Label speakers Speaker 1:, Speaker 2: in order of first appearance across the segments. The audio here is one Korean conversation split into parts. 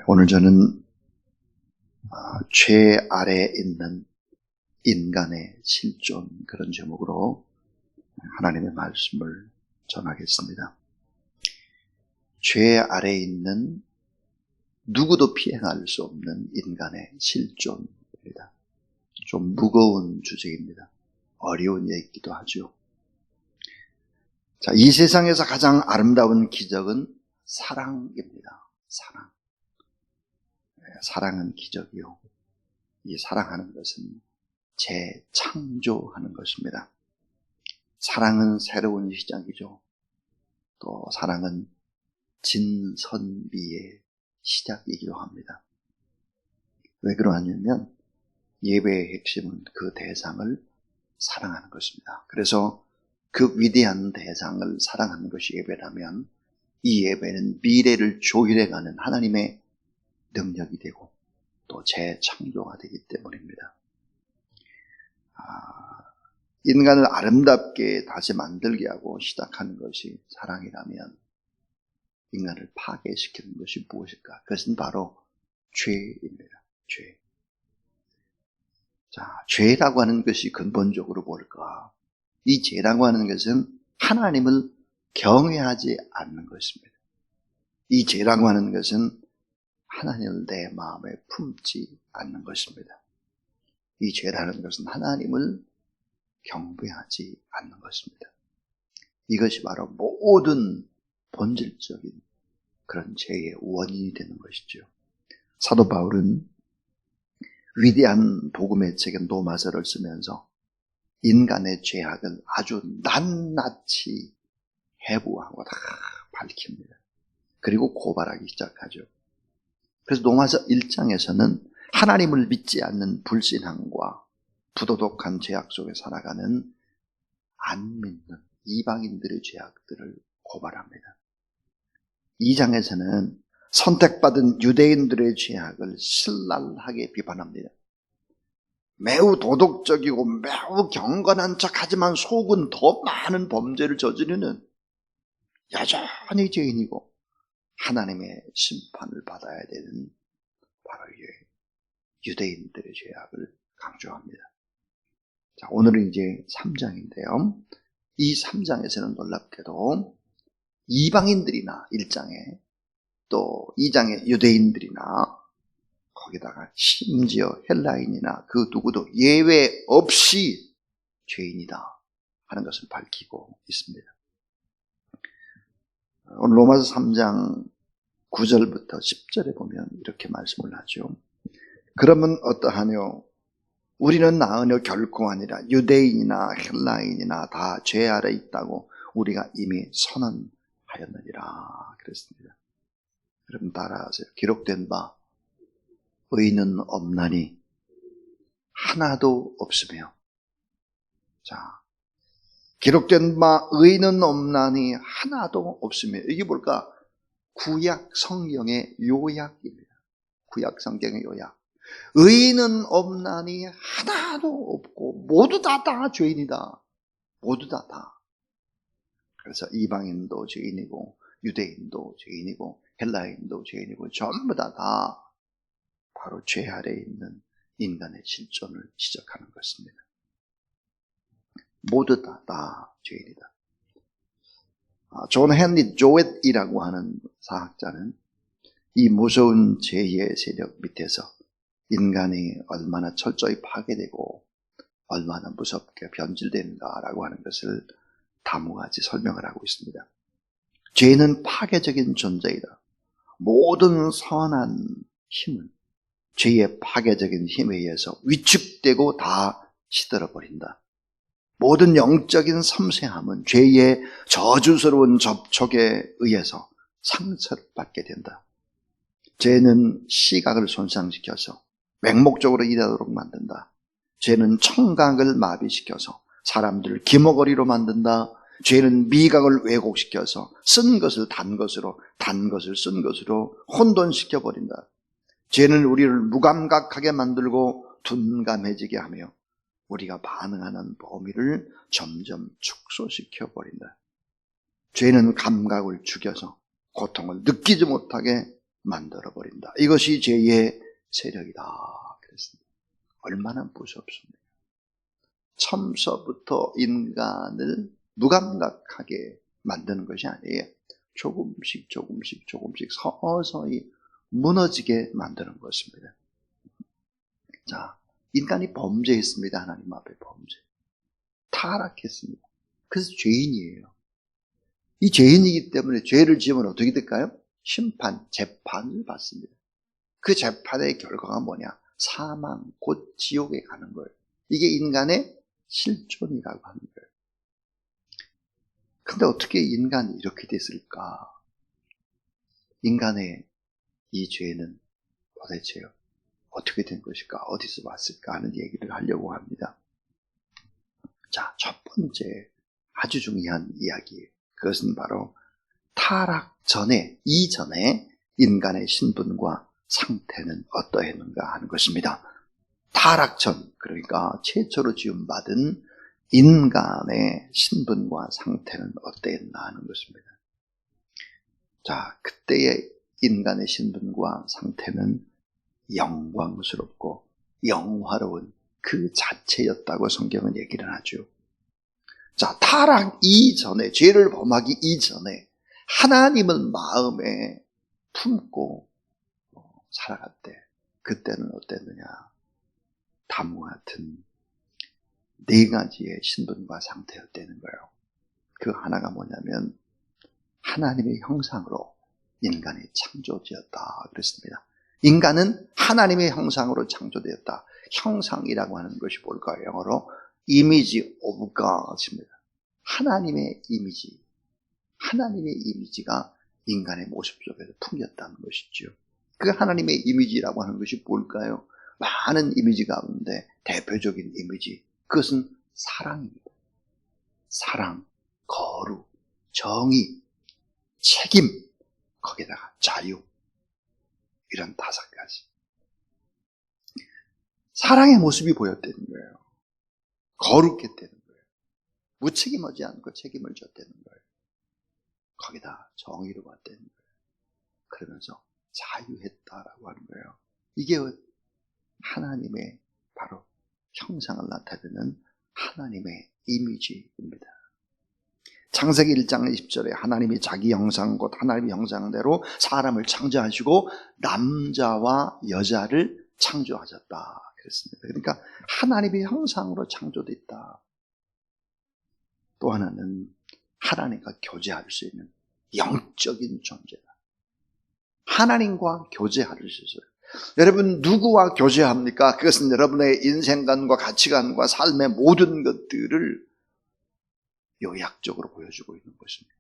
Speaker 1: 오늘 저는 죄 아래에 있는 인간의 실존, 그런 제목으로 하나님의 말씀을 전하겠습니다. 죄 아래에 있는 누구도 피해갈 수 없는 인간의 실존입니다. 좀 무거운 주제입니다. 어려운 얘기기도 하죠. 자, 이 세상에서 가장 아름다운 기적은 사랑입니다. 사랑. 사랑은 기적이요. 이 사랑하는 것은 재창조하는 것입니다. 사랑은 새로운 시작이죠. 또 사랑은 진선미의 시작이기도 합니다. 왜 그러냐면 예배의 핵심은 그 대상을 사랑하는 것입니다. 그래서 그 위대한 대상을 사랑하는 것이 예배라면 이 예배는 미래를 조율해가는 하나님의 능력이 되고 또 재창조가 되기 때문입니다. 인간을 아름답게 다시 만들게 하고 시작하는 것이 사랑이라면 인간을 파괴시키는 것이 무엇일까? 그것은 바로 죄입니다. 죄. 자, 죄라고 하는 것이 근본적으로 뭘까? 이 죄라고 하는 것은 하나님을 경외하지 않는 것입니다. 이 죄라고 하는 것은 하나님을 내 마음에 품지 않는 것입니다. 이 죄라는 것은 하나님을 경배하지 않는 것입니다. 이것이 바로 모든 본질적인 그런 죄의 원인이 되는 것이죠. 사도 바울은 위대한 복음의 책인 로마서를 쓰면서 인간의 죄악을 아주 낱낱이 해부하고 다 밝힙니다. 그리고 고발하기 시작하죠. 그래서 로마서 1장에서는 하나님을 믿지 않는 불신앙과 부도덕한 죄악 속에 살아가는 안 믿는 이방인들의 죄악들을 고발합니다. 2장에서는 선택받은 유대인들의 죄악을 신랄하게 비판합니다. 매우 도덕적이고 매우 경건한 척하지만 속은 더 많은 범죄를 저지르는 여전히 죄인이고 하나님의 심판을 받아야 되는 바로 유대인들의 죄악을 강조합니다. 자, 오늘은 이제 3장인데요. 이 3장에서는 놀랍게도 이방인들이나 1장에 또 2장에 유대인들이나 거기다가 심지어 헬라인이나 그 누구도 예외 없이 죄인이다 하는 것을 밝히고 있습니다. 오늘 로마서 3장 9절부터 10절에 보면 이렇게 말씀을 하죠. 그러면 어떠하뇨? 우리는 나으뇨? 결코 아니라 유대인이나 헬라인이나 다 죄 아래 있다고 우리가 이미 선언하였느니라 그랬습니다. 여러분 따라하세요. 기록된 바 의는 없나니 하나도 없으며. 자, 기록된 바 의는 없나니 하나도 없으며. 이게 뭘까? 구약 성경의 요약입니다. 구약 성경의 요약. 의는 없나니 하나도 없고 모두 다 죄인이다. 모두 다. 그래서 이방인도 죄인이고 유대인도 죄인이고 헬라인도 죄인이고 전부 다 바로 죄 아래에 있는 인간의 실존을 지적하는 것입니다. 모두 다 죄인이다. 존 헨리 조엣이라고 하는 사학자는 이 무서운 죄의 세력 밑에서 인간이 얼마나 철저히 파괴되고 얼마나 무섭게 변질되는가라고 하는 것을 다무가지 설명을 하고 있습니다. 죄는 파괴적인 존재이다. 모든 선한 힘은 죄의 파괴적인 힘에 의해서 위축되고 다 시들어버린다. 모든 영적인 섬세함은 죄의 저주스러운 접촉에 의해서 상처를 받게 된다. 죄는 시각을 손상시켜서 맹목적으로 일하도록 만든다. 죄는 청각을 마비시켜서 사람들을 기머거리로 만든다. 죄는 미각을 왜곡시켜서 쓴 것을 단 것으로, 단 것을 쓴 것으로 혼돈시켜버린다. 죄는 우리를 무감각하게 만들고 둔감해지게 하며 우리가 반응하는 범위를 점점 축소시켜버린다. 죄는 감각을 죽여서 고통을 느끼지 못하게 만들어버린다. 이것이 죄의 세력이다. 그랬습니다. 얼마나 무섭습니까? 처음서부터 인간을 무감각하게 만드는 것이 아니에요. 조금씩 서서히 무너지게 만드는 것입니다. 자, 인간이 범죄했습니다. 하나님 앞에 범죄. 타락했습니다. 그래서 죄인이에요. 이 죄인이기 때문에 죄를 지으면 어떻게 될까요? 심판, 재판을 받습니다. 그 재판의 결과가 뭐냐? 사망, 곧 지옥에 가는 거예요. 이게 인간의 실존이라고 하는 거예요. 근데 어떻게 인간이 이렇게 됐을까? 인간의 이 죄는 도대체 어떻게 된 것일까? 어디서 왔을까? 하는 얘기를 하려고 합니다. 자, 첫 번째 아주 중요한 이야기예요. 그것은 바로 타락 전에, 이전에 인간의 신분과 상태는 어떠했는가 하는 것입니다. 타락 전, 그러니까 최초로 지음받은 인간의 신분과 상태는 어떠했나 하는 것입니다. 자, 그때의 인간의 신분과 상태는 영광스럽고 영화로운 그 자체였다고 성경은 얘기를 하죠. 자, 타락 이전에, 죄를 범하기 이전에 하나님을 마음에 품고 살아갈 때, 그때는 어땠느냐? 다음과 같은 네 가지의 신분과 상태였다는 거예요. 그 하나가 뭐냐면 하나님의 형상으로 인간이 창조되었다 그랬습니다. 인간은 하나님의 형상으로 창조되었다. 형상이라고 하는 것이 뭘까요? 영어로 image of God입니다. 하나님의 이미지, 하나님의 이미지가 인간의 모습 속에서 풍겼다는 것이죠. 그 하나님의 이미지라고 하는 것이 뭘까요? 많은 이미지 가운데 대표적인 이미지, 그것은 사랑입니다. 사랑, 거룩, 정의, 책임, 거기다가 자유, 이런 5가지. 사랑의 모습이 보였다는 거예요. 거룩했다는 거예요. 무책임하지 않고 책임을 졌다는 거예요. 거기다 정의로웠다는 거예요. 그러면서 자유했다라고 하는 거예요. 이게 하나님의 바로 형상을 나타내는 하나님의 이미지입니다. 창세기 1장 20절에 하나님이 자기 형상 곧 하나님의 형상대로 사람을 창조하시고 남자와 여자를 창조하셨다 그랬습니다. 그러니까 하나님의 형상으로 창조됐다. 또 하나는 하나님과 교제할 수 있는 영적인 존재다. 하나님과 교제할 수 있어요. 여러분 누구와 교제합니까? 그것은 여러분의 인생관과 가치관과 삶의 모든 것들을 요약적으로 보여주고 있는 것입니다.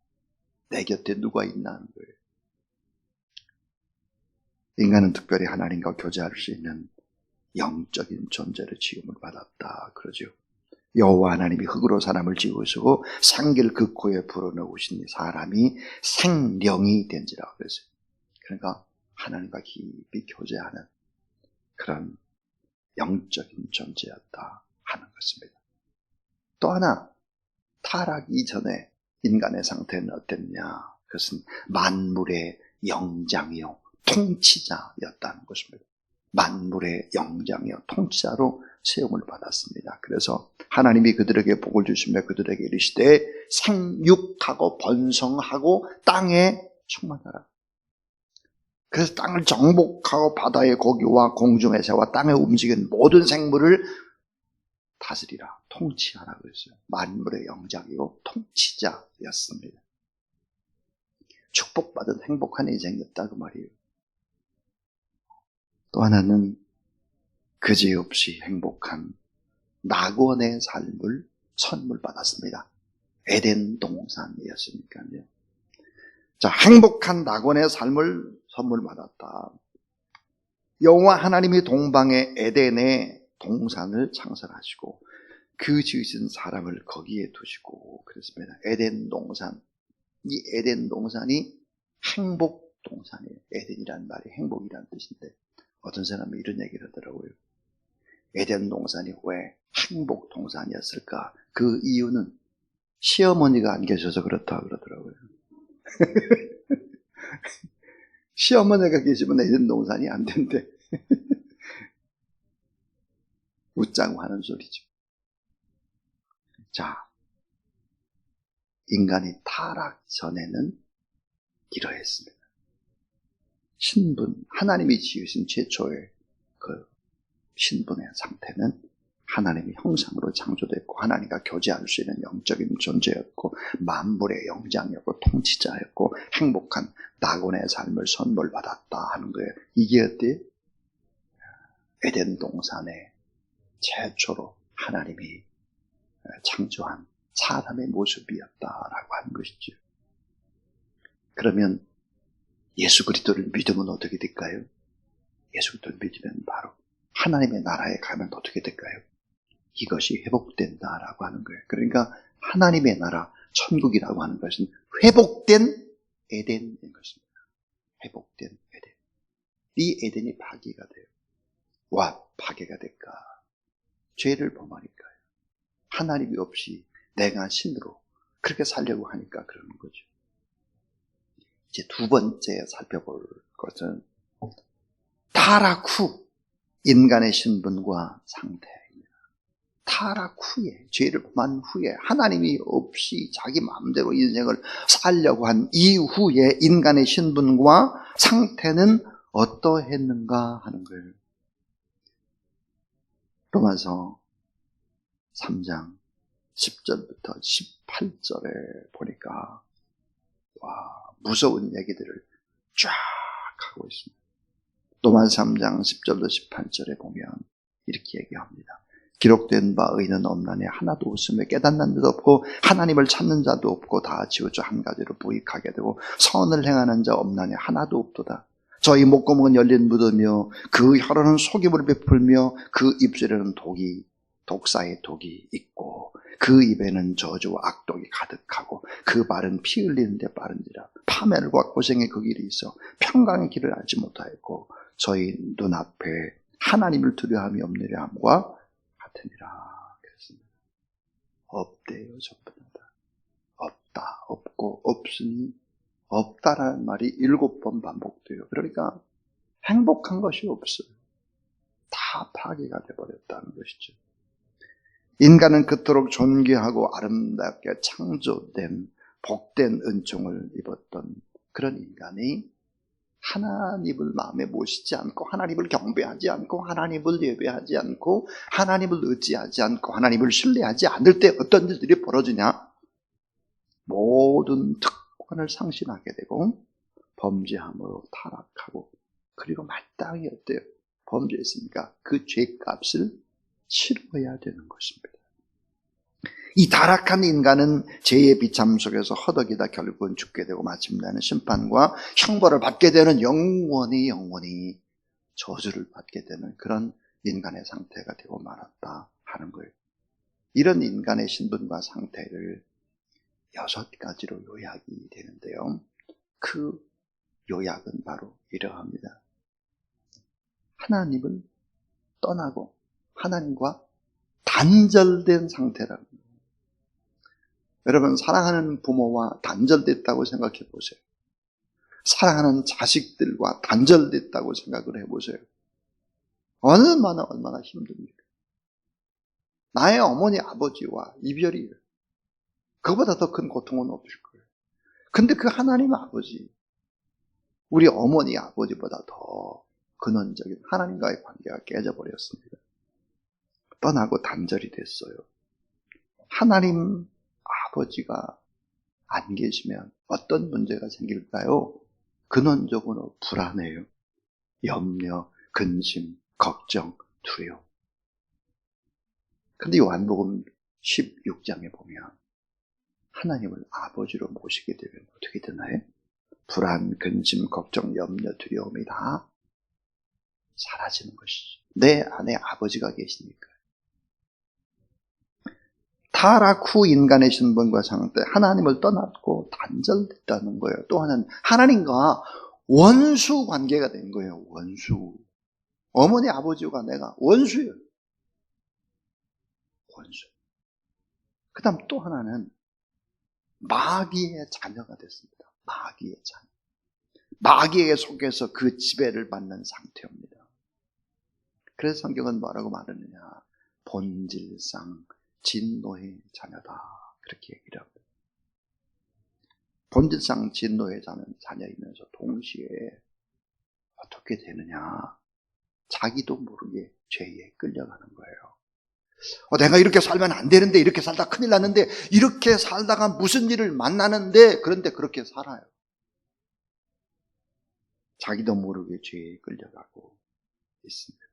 Speaker 1: 내 곁에 누가 있나 하는 거예요. 인간은 특별히 하나님과 교제할 수 있는 영적인 존재로 지음을 받았다 그러죠. 여호와 하나님이 흙으로 사람을 지으시고 생기를 그 코에 불어넣으시니 사람이 생령이 된지라 그랬어요. 그러니까 하나님과 깊이 교제하는 그런 영적인 존재였다 하는 것입니다. 또 하나, 타락 이전에 인간의 상태는 어땠냐? 그것은 만물의 영장이요 통치자였다는 것입니다. 만물의 영장이요 통치자로 세움을 받았습니다. 그래서 하나님이 그들에게 복을 주시며 그들에게 이르시되 생육하고 번성하고 땅에 충만하라. 그래서 땅을 정복하고 바다의 고기와 공중의 새와 땅에 움직이는 모든 생물을 다스리라, 통치하라 그랬어요. 만물의 영장이고 통치자였습니다. 축복받은 행복한 인생이었다 그 말이에요. 또 하나는 그지없이 행복한 낙원의 삶을 선물 받았습니다. 에덴 동산이었으니까요. 자, 행복한 낙원의 삶을 선물 받았다. 여호와 하나님이 동방의 에덴의 동산을 창설하시고 그 지으신 사람을 거기에 두시고 그랬습니다. 에덴 동산, 이 에덴 동산이 행복 동산이에요. 에덴이라는 말이 행복이라는 뜻인데 어떤 사람이 이런 얘기를 하더라고요. 에덴 동산이 왜 행복 동산이었을까? 그 이유는 시어머니가 안 계셔서 그렇다 그러더라고요. 시어머니가 계시면 에덴 동산이 안 된대. 웃자고 하는 소리죠. 자, 인간이 타락 전에는 이러했습니다. 신분, 하나님이 지으신 최초의 그 신분의 상태는 하나님의 형상으로 창조됐고 하나님과 교제할 수 있는 영적인 존재였고 만물의 영장이었고 통치자였고 행복한 낙원의 삶을 선물받았다 하는 거예요. 이게 어때요? 에덴 동산의 최초로 하나님이 창조한 사람의 모습이었다라고 하는 것이죠. 그러면 예수 그리스도를 믿으면 어떻게 될까요? 예수 그리스도를 믿으면 바로 하나님의 나라에 가면 어떻게 될까요? 이것이 회복된다라고 하는 거예요. 그러니까 하나님의 나라, 천국이라고 하는 것은 회복된 에덴인 것입니다. 회복된 에덴. 이 에덴이 파괴가 돼요. 와, 파괴가 될까? 죄를 범하니까요. 하나님이 없이 내가 신으로 그렇게 살려고 하니까 그러는 거죠. 이제 두 번째 살펴볼 것은 타락 후 인간의 신분과 상태입니다. 타락 후에, 죄를 범한 후에 하나님이 없이 자기 마음대로 인생을 살려고 한 이후에 인간의 신분과 상태는 어떠했는가 하는 거예요. 로마서 3장 10절부터 18절에 보니까 무서운 얘기들을 쫙 하고 있습니다. 로마서 3장 10절부터 18절에 보면 이렇게 얘기합니다. 기록된 바 의는 없나니 하나도 없으며 깨닫는 자도 없고 하나님을 찾는 자도 없고 다 지우쳐 한 가지로 부익하게 되고 선을 행하는 자 없나니 하나도 없도다. 저희 목구멍은 열린 무덤이요 그 혀로는 속임을 베풀며 그 입술에는 독사의 독이 있고 그 입에는 저주와 악독이 가득하고 그 발은 피 흘리는 데 빠른지라 파멸과 고생의 그 길이 있어 평강의 길을 알지 못하였고 저희 눈앞에 하나님을 두려움이 없느냐 함과 같으니라. 그랬습니다. 없대요. 전부 다. 없다. 없고 없으니 없다라는 말이 7번 반복돼요. 그러니까 행복한 것이 없어요. 다 파괴가 되어버렸다는 것이죠. 인간은 그토록 존귀하고 아름답게 창조된 복된 은총을 입었던 그런 인간이 하나님을 마음에 모시지 않고 하나님을 경배하지 않고 하나님을 예배하지 않고 하나님을 의지하지 않고 하나님을 신뢰하지 않을 때 어떤 일들이 벌어지냐? 모든 특권을 상실하게 되고 범죄함으로 타락하고 그리고 마땅히 어때요? 범죄했으니까 그 죄값을 치러야 되는 것입니다. 이 타락한 인간은 죄의 비참 속에서 허덕이다 결국은 죽게 되고 마침내는 심판과 형벌을 받게 되는 영원히 저주를 받게 되는 그런 인간의 상태가 되고 말았다 하는 거예요. 이런 인간의 신분과 상태를 6가지로 요약이 되는데요. 그 요약은 바로 이러합니다. 하나님을 떠나고 하나님과 단절된 상태라는 거예요. 여러분 사랑하는 부모와 단절됐다고 생각해 보세요. 사랑하는 자식들과 단절됐다고 생각을 해보세요. 얼마나 힘듭니까? 나의 어머니 아버지와 이별이에요. 그보다 더 큰 고통은 없을 거예요. 근데 그 하나님 아버지, 우리 어머니 아버지보다 더 근원적인 하나님과의 관계가 깨져버렸습니다. 떠나고 단절이 됐어요. 하나님 아버지가 안 계시면 어떤 문제가 생길까요? 근원적으로 불안해요. 염려, 근심, 걱정, 두려움. 근데 요한복음 16장에 보면 하나님을 아버지로 모시게 되면 어떻게 되나요? 불안, 근심, 걱정, 염려, 두려움이 다 사라지는 것이죠. 내 안에 아버지가 계시니까. 타락 후 인간의 신분과 상태, 하나님을 떠났고 단절됐다는 거예요. 또 하나는 하나님과 원수 관계가 된 거예요. 원수. 어머니 아버지와 내가 원수예요. 원수. 그 다음 또 하나는 마귀의 자녀가 됐습니다. 마귀의 자녀. 마귀에게 속해서 그 지배를 받는 상태입니다. 그래서 성경은 뭐라고 말하느냐? 본질상 진노의 자녀다. 그렇게 얘기를 합니다. 본질상 진노의 자녀이면서 동시에 어떻게 되느냐? 자기도 모르게 죄에 끌려가는 거예요. 내가 이렇게 살면 안 되는데, 이렇게 살다 큰일 났는데, 이렇게 살다가 무슨 일을 만나는데, 그런데 그렇게 살아요. 자기도 모르게 죄에 끌려가고 있습니다.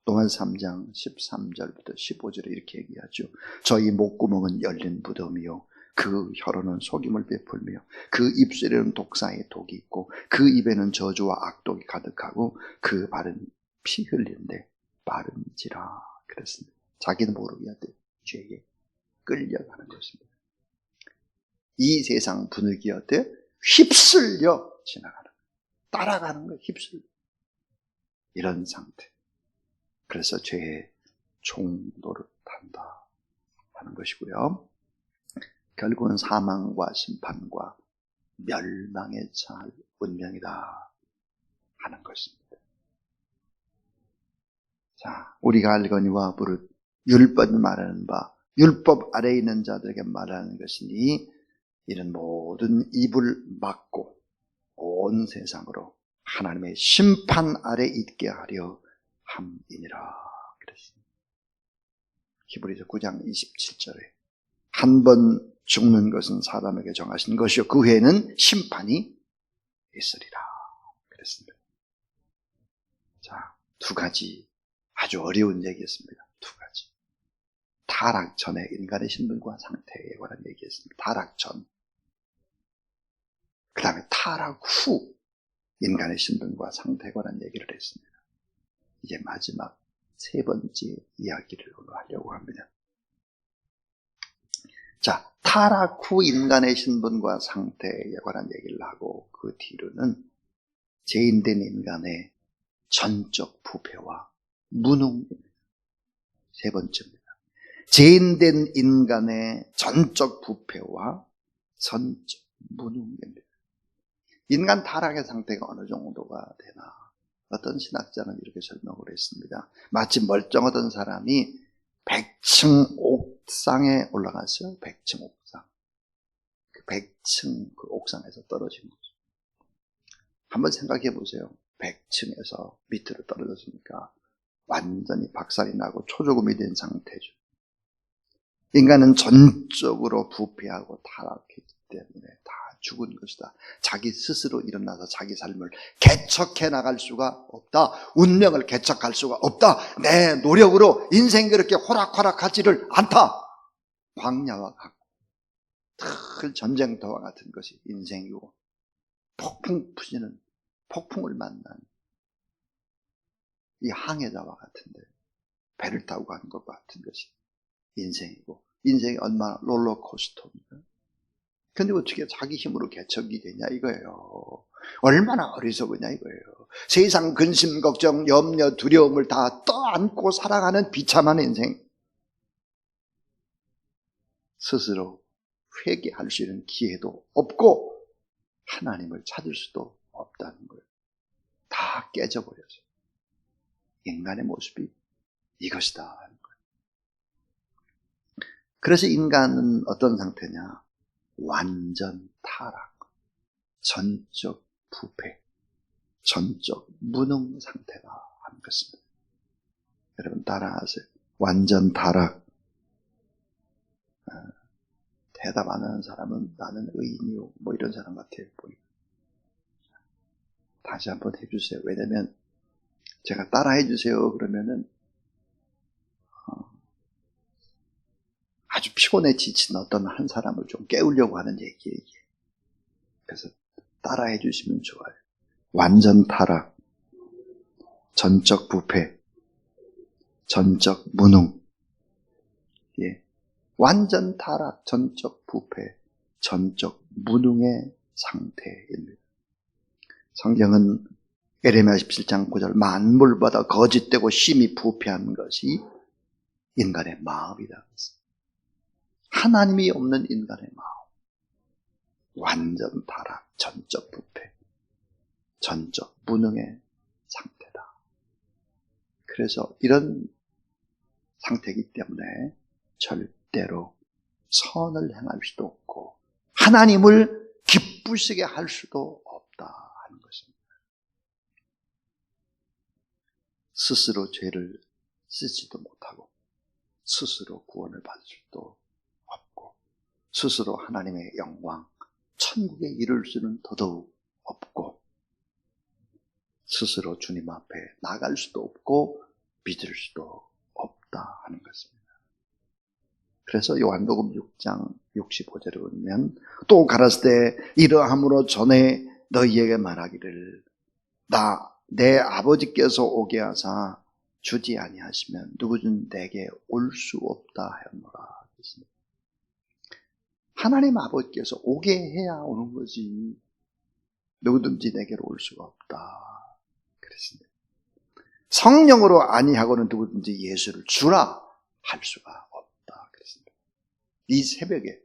Speaker 1: 로마 3장 13절부터 15절에 이렇게 얘기하죠. 저희 목구멍은 열린 무덤이요, 그 혀로는 속임을 베풀며 그 입술에는 독사의 독이 있고 그 입에는 저주와 악독이 가득하고 그 발은 피 흘린데 빠른지라. 그랬습니다. 자기는 모르게 죄에 끌려가는 것입니다. 이 세상 분위기에 휩쓸려 지나가는 거예요. 따라가는 거예요. 휩쓸려. 이런 상태. 그래서 죄의 종노릇 한다 하는 것이고요. 결국은 사망과 심판과 멸망에 처할 운명이다 하는 것입니다. 자, 우리가 알거니와 부르 율법이 말하는 바, 율법 아래에 있는 자들에게 말하는 것이니 이런 모든 입을 막고 온 세상으로 하나님의 심판 아래 있게 하려 함이니라 그랬습니다. 히브리서 9장 27절에 한 번 죽는 것은 사람에게 정하신 것이요 그 후에는 심판이 있으리라 그랬습니다. 자, 두 가지 아주 어려운 얘기였습니다. 두 가지. 타락 전에 인간의 신분과 상태에 관한 얘기였습니다. 타락 전. 그 다음에 타락 후 인간의 신분과 상태에 관한 얘기를 했습니다. 이제 마지막 세 번째 이야기를 오늘 하려고 합니다. 자, 타락 후 인간의 신분과 상태에 관한 얘기를 하고 그 뒤로는 죄인된 인간의 전적 부패와 무능입니다. 세 번째입니다. 죄인된 인간의 전적 부패와 전적 무능입니다. 인간 타락의 상태가 어느 정도가 되나? 어떤 신학자는 이렇게 설명을 했습니다. 마치 멀쩡하던 사람이 100층 옥상에 올라갔어요. 100층 옥상. 그 100층 그 옥상에서 떨어진 거죠. 한번 생각해 보세요. 100층에서 밑으로 떨어졌으니까 완전히 박살이 나고 초조금이 된 상태죠. 인간은 전적으로 부패하고 타락했기 때문에 다 죽은 것이다. 자기 스스로 일어나서 자기 삶을 개척해 나갈 수가 없다. 운명을 개척할 수가 없다. 내 노력으로 인생이 그렇게 호락호락하지를 않다. 광야와 같고 늘 전쟁터와 같은 것이 인생이고 폭풍 부시는 폭풍을 만난 이 항해자와 같은데 배를 타고 가는 것과 같은 것이 인생이고 인생이 얼마나 롤러코스터입니까? 근데 어떻게 자기 힘으로 개척이 되냐 이거예요. 얼마나 어리석으냐 이거예요. 세상 근심, 걱정, 염려, 두려움을 다 떠안고 살아가는 비참한 인생. 스스로 회개할 수 있는 기회도 없고 하나님을 찾을 수도 없다는 거예요. 다 깨져버려서. 인간의 모습이 이것이다 하는 거예요. 그래서 인간은 어떤 상태냐? 완전 타락, 전적 부패, 전적 무능 상태가 하는 것입니다. 여러분 따라하세요. 완전 타락. 대답 안 하는 사람은 나는 의인이요 뭐 이런 사람 같아요. 다시 한번 해주세요. 왜냐면 제가 따라 해주세요 그러면은 아주 피곤해 지친 어떤 한 사람을 좀 깨우려고 하는 얘기예요. 그래서 따라해 주시면 좋아요. 완전 타락, 전적 부패, 전적 무능. 예. 완전 타락, 전적 부패, 전적 무능의 상태입니다. 성경은 에레미야 17장 9절 만물보다 거짓되고 심히 부패한 것이 인간의 마음이다. 하나님이 없는 인간의 마음. 완전 타락, 전적 부패, 전적 무능의 상태다. 그래서 이런 상태이기 때문에 절대로 선을 행할 수도 없고 하나님을 기쁘시게 할 수도 없다 하는 것입니다. 스스로 죄를 쓰지도 못하고 스스로 구원을 받을 수도 없고 스스로 하나님의 영광, 천국에 이를 수는 더더욱 없고 스스로 주님 앞에 나갈 수도 없고 믿을 수도 없다 하는 것입니다. 그래서 요한복음 6장 65절에 보면 또 가라사대 이러함으로 전에 너희에게 말하기를 내 아버지께서 오게 하사 주지 아니하시면 누구든 내게 올 수 없다 하였노라. 하나님 아버지께서 오게 해야 오는 거지 누구든지 내게로 올 수가 없다 그랬습니다. 성령으로 아니하고는 누구든지 예수를 주라 할 수가 없다 그랬습니다. 이 새벽에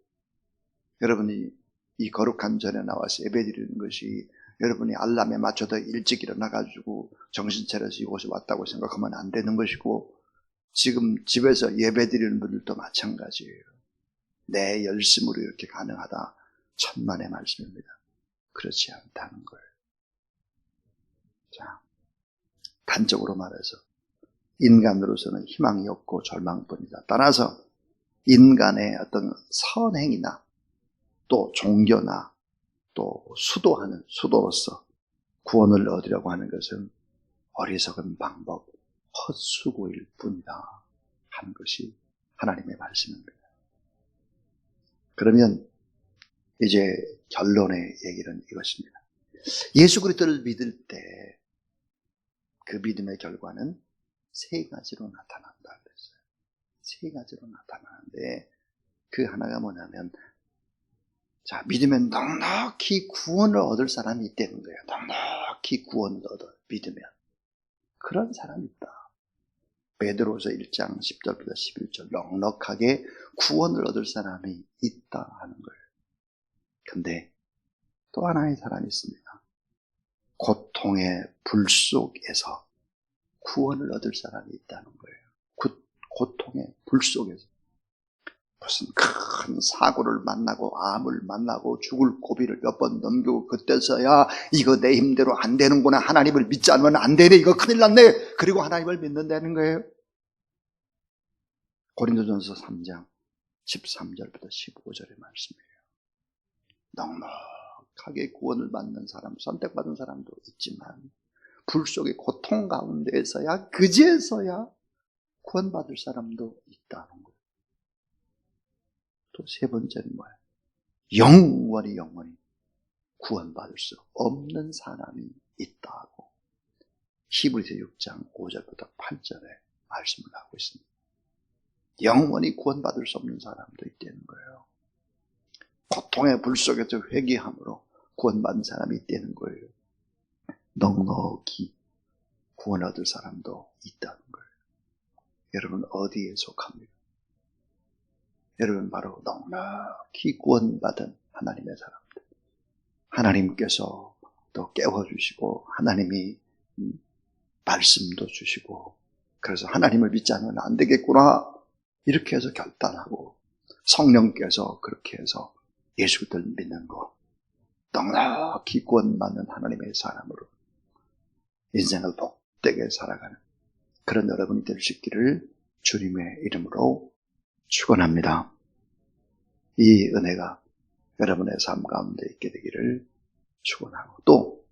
Speaker 1: 여러분이 이 거룩한 전에 나와서 예배드리는 것이 여러분이 알람에 맞춰서 일찍 일어나가지고 정신 차려서 이곳에 왔다고 생각하면 안 되는 것이고 지금 집에서 예배드리는 분들도 마찬가지예요. 내 열심으로 이렇게 가능하다. 천만의 말씀입니다. 그렇지 않다는 거예요. 자, 단적으로 말해서 인간으로서는 희망이 없고 절망뿐이다. 따라서 인간의 어떤 선행이나 또 종교나 또 수도하는 수도로서 구원을 얻으려고 하는 것은 어리석은 방법, 헛수고일 뿐이다 하는 것이 하나님의 말씀입니다. 그러면 이제 결론의 얘기는 이것입니다. 예수 그리스도를 믿을 때 그 믿음의 결과는 세 가지로 나타난다 그랬어요. 세 가지로 나타나는데 그 하나가 뭐냐면 자, 믿으면 넉넉히 구원을 얻을 사람이 있다는 거예요. 넉넉히 구원을 얻어 믿으면 그런 사람이 있다. 베드로서 1장 10절부터 11절 넉넉하게 구원을 얻을 사람이 있다 하는 거예요. 근데 또 하나의 사람이 있습니다. 고통의 불 속에서 구원을 얻을 사람이 있다는 거예요. 고통의 불 속에서 무슨 큰 사고를 만나고 암을 만나고 죽을 고비를 몇 번 넘기고 그때서야 이거 내 힘대로 안 되는구나, 하나님을 믿지 않으면 안 되네, 이거 큰일 났네, 그리고 하나님을 믿는다는 거예요. 고린도전서 3장 13절부터 15절의 말씀이에요. 넉넉하게 구원을 받는 사람, 선택받은 사람도 있지만 불 속의 고통 가운데에서야, 그제서야 구원받을 사람도 있다는 거예요. 또 세 번째는 뭐예요? 영원히 구원받을 수 없는 사람이 있다고 히브리서 6장 5절부터 8절에 말씀을 하고 있습니다. 영원히 구원받을 수 없는 사람도 있다는 거예요. 고통의 불 속에서 회개함으로 구원받은 사람이 있다는 거예요. 넉넉히 구원 얻을 사람도 있다는 거예요. 여러분 어디에 속합니까? 여러분 바로 넉넉히 구원받은 하나님의 사람들. 하나님께서 또 깨워주시고 하나님이 말씀도 주시고 그래서 하나님을 믿지 않으면 안 되겠구나 이렇게 해서 결단하고 성령께서 그렇게 해서 예수 그리스도를 믿는 거, 넉넉히 구원받는 하나님의 사람으로 인생을 복되게 살아가는 그런 여러분이 될 수 있기를 주님의 이름으로 축원합니다. 이 은혜가 여러분의 삶 가운데 있게 되기를 축원하고 또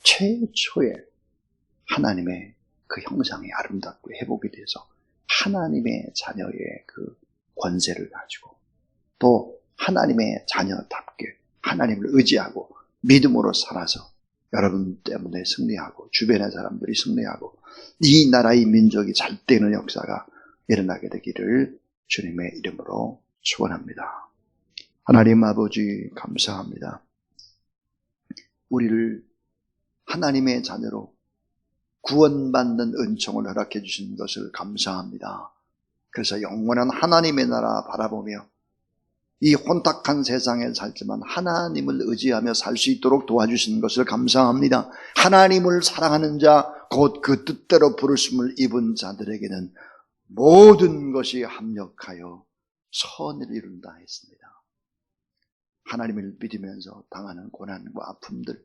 Speaker 1: 최초의 하나님의 그 형상이 아름답고 회복이 돼서 하나님의 자녀의 그 권세를 가지고 또 하나님의 자녀답게 하나님을 의지하고 믿음으로 살아서 여러분 때문에 승리하고 주변의 사람들이 승리하고 이 나라의 민족이 잘 되는 역사가 일어나게 되기를 주님의 이름으로 축원합니다. 하나님 아버지 감사합니다. 우리를 하나님의 자녀로 구원받는 은총을 허락해 주신 것을 감사합니다. 그래서 영원한 하나님의 나라 바라보며 이 혼탁한 세상에 살지만 하나님을 의지하며 살 수 있도록 도와주시는 것을 감사합니다. 하나님을 사랑하는 자, 곧 그 뜻대로 부르심을 입은 자들에게는 모든 것이 합력하여 선을 이룬다 했습니다. 하나님을 믿으면서 당하는 고난과 아픔들,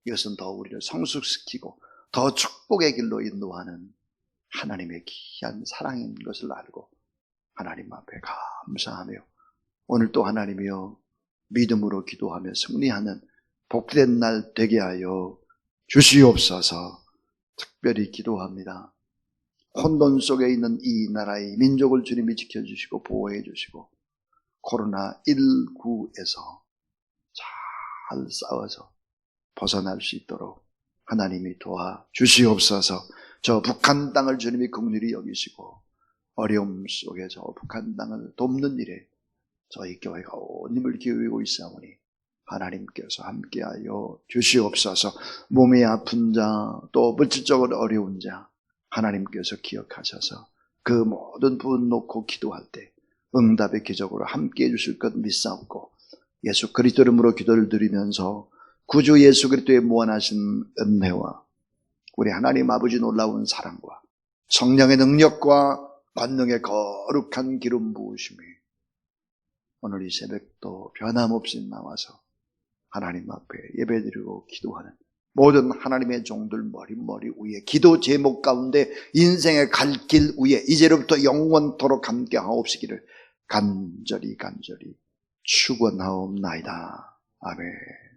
Speaker 1: 이것은 더 우리를 성숙시키고 더 축복의 길로 인도하는 하나님의 귀한 사랑인 것을 알고 하나님 앞에 감사하며 오늘 또 하나님이여 믿음으로 기도하며 승리하는 복된 날 되게 하여 주시옵소서. 특별히 기도합니다. 혼돈 속에 있는 이 나라의 민족을 주님이 지켜주시고 보호해 주시고 코로나19에서 잘 싸워서 벗어날 수 있도록 하나님이 도와주시옵소서. 저 북한 땅을 주님이 긍휼히 여기시고 어려움 속에 저 북한 땅을 돕는 일에 저희 교회가 온 힘을 기울이고 있사오니 하나님께서 함께하여 주시옵소서. 몸이 아픈 자, 또 물질적으로 어려운 자 하나님께서 기억하셔서 그 모든 부분 놓고 기도할 때 응답의 기적으로 함께해 주실 것 믿사옵고 예수 그리스도 이름으로 기도를 드리면서 구주 예수 그리스도의 무한하신 은혜와 우리 하나님 아버지 놀라운 사랑과 성령의 능력과 권능의 거룩한 기름 부으심이 오늘 이 새벽도 변함없이 나와서 하나님 앞에 예배드리고 기도하는 모든 하나님의 종들 머리 위에 기도 제목 가운데 인생의 갈 길 위에 이제로부터 영원토록 함께 하옵시기를 간절히 축원하옵나이다. 아멘.